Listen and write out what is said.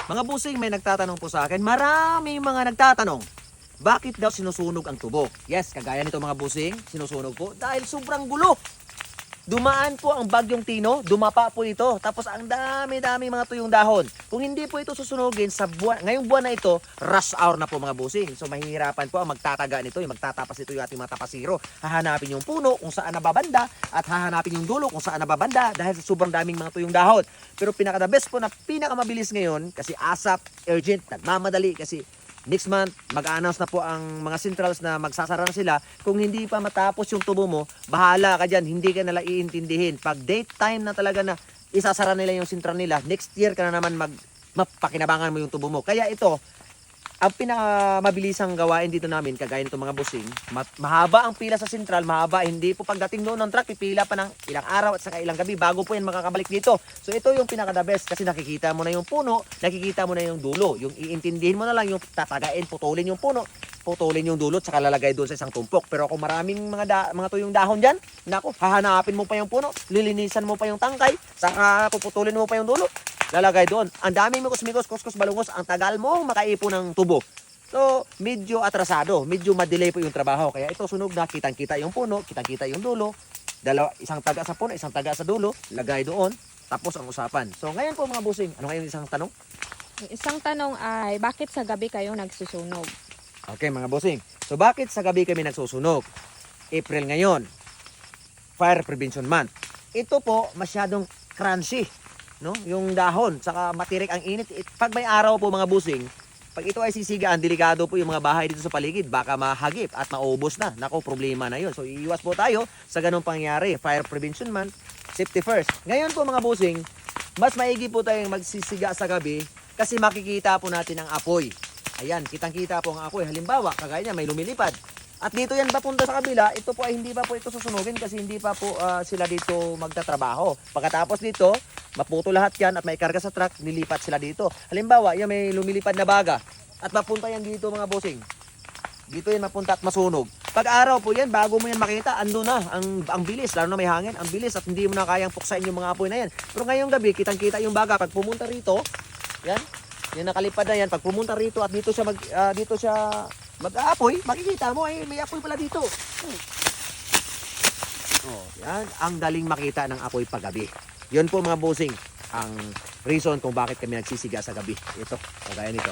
Mga busing, may nagtatanong po sa akin, maraming mga nagtatanong, bakit daw sinusunog ang tubo? Yes, kagaya nito mga busing, sinusunog po dahil sobrang gulo. Dumaan po ang bagyong Tino, dumapa po ito, tapos ang dami-dami mga tuyong dahon. Kung hindi po ito susunugin sa buwan, ngayong buwan na ito, rush hour na po mga busing. So mahihirapan po ang magtataga nito, yung magtatapas ito yung ating mga tapasiro. Hahanapin yung puno kung saan nababanda at hahanapin yung dulo kung saan nababanda dahil sa sobrang daming mga tuyong dahon. Pero pinaka-the best po na pinakamabilis ngayon kasi ASAP, urgent, nagmamadali kasi next month, mag-a-announce na po ang mga centrals na magsasara na sila. Kung hindi pa matapos yung tubo mo, bahala ka dyan, hindi ka nila iintindihin. Pag date time na talaga na isasara nila yung central nila, next year ka na naman mapakinabangan mo yung tubo mo. Kaya ito, ang pinakamabilisang gawain dito namin, kagaya nito mga busing, mahaba ang pila sa sentral, mahaba, hindi po pagdating doon ng truck, pipila pa ng ilang araw at saka ilang gabi bago po yan makakabalik dito. So ito yung pinaka-the best kasi nakikita mo na yung puno, nakikita mo na yung dulo. Yung iintindihin mo na lang yung tatagain, putulin yung puno, putulin yung dulo, saka lalagay doon sa isang tumpok. Pero kung maraming mga tuyong dahon dyan, naku, hahanapin mo pa yung puno, lilinisan mo pa yung tangkay, saka puputulin mo pa yung dulo, lalagay doon. Ang daming mikos-mikos, kuskus, balungos, ang tagal mong makaipon ng tubo. So, medyo atrasado, medyo madelay po yung trabaho. Kaya ito sunog na, kitang-kita yung puno, kitang-kita yung dulo. Isang taga sa puno, isang taga sa dulo, lagay doon, tapos ang usapan. So, ngayon po mga busing, ano ngayon isang tanong? Isang tanong ay, bakit sa gabi kayo nagsusunog? Okay mga busing, so bakit sa gabi kami nagsusunog? April ngayon, Fire Prevention Month. Ito po, masyadong crunchy. No? Yung dahon, saka matirik ang init. Pag may araw po mga busing, pag ito ay sisigaan, delikado po yung mga bahay dito sa paligid, baka mahagip at maubos na. Nako, problema na yun. So iiwas po tayo sa ganung pangyayari. Fire Prevention Month, safety first. Ngayon po mga busing, mas maigi po tayong magsisiga sa gabi kasi makikita po natin ang apoy. Ayan, kitang-kita po ang apoy. Halimbawa, kagaya niya, may lumilipad. At dito yan papunta sa kabila, ito po ay hindi pa po ito susunugin kasi hindi pa po sila dito magtatrabaho. Pagkatapos dito, maputo lahat yan at may karga sa truck, nilipat sila dito. Halimbawa, yan may lumilipad na baga at mapunta yan dito mga bossing. Dito yan mapunta at masunog. Pag araw po yan, bago mo yan makita, ando na ang bilis, lalo na may hangin, ang bilis at hindi mo na kayang puksain yung mga apoy na yan. Pero ngayong gabi, kitang-kita yung baga. Pag pumunta rito, yan, yung nakalipad na yan, pag pumunta rito at dito siya mag-aapoy, makikita mo ay may apoy pala dito. Oh, yan, ang daling makita ng apoy paggabi. Yun po mga bossing, ang reason kung bakit kami nagsisiga sa gabi. Ito, kagaya nito.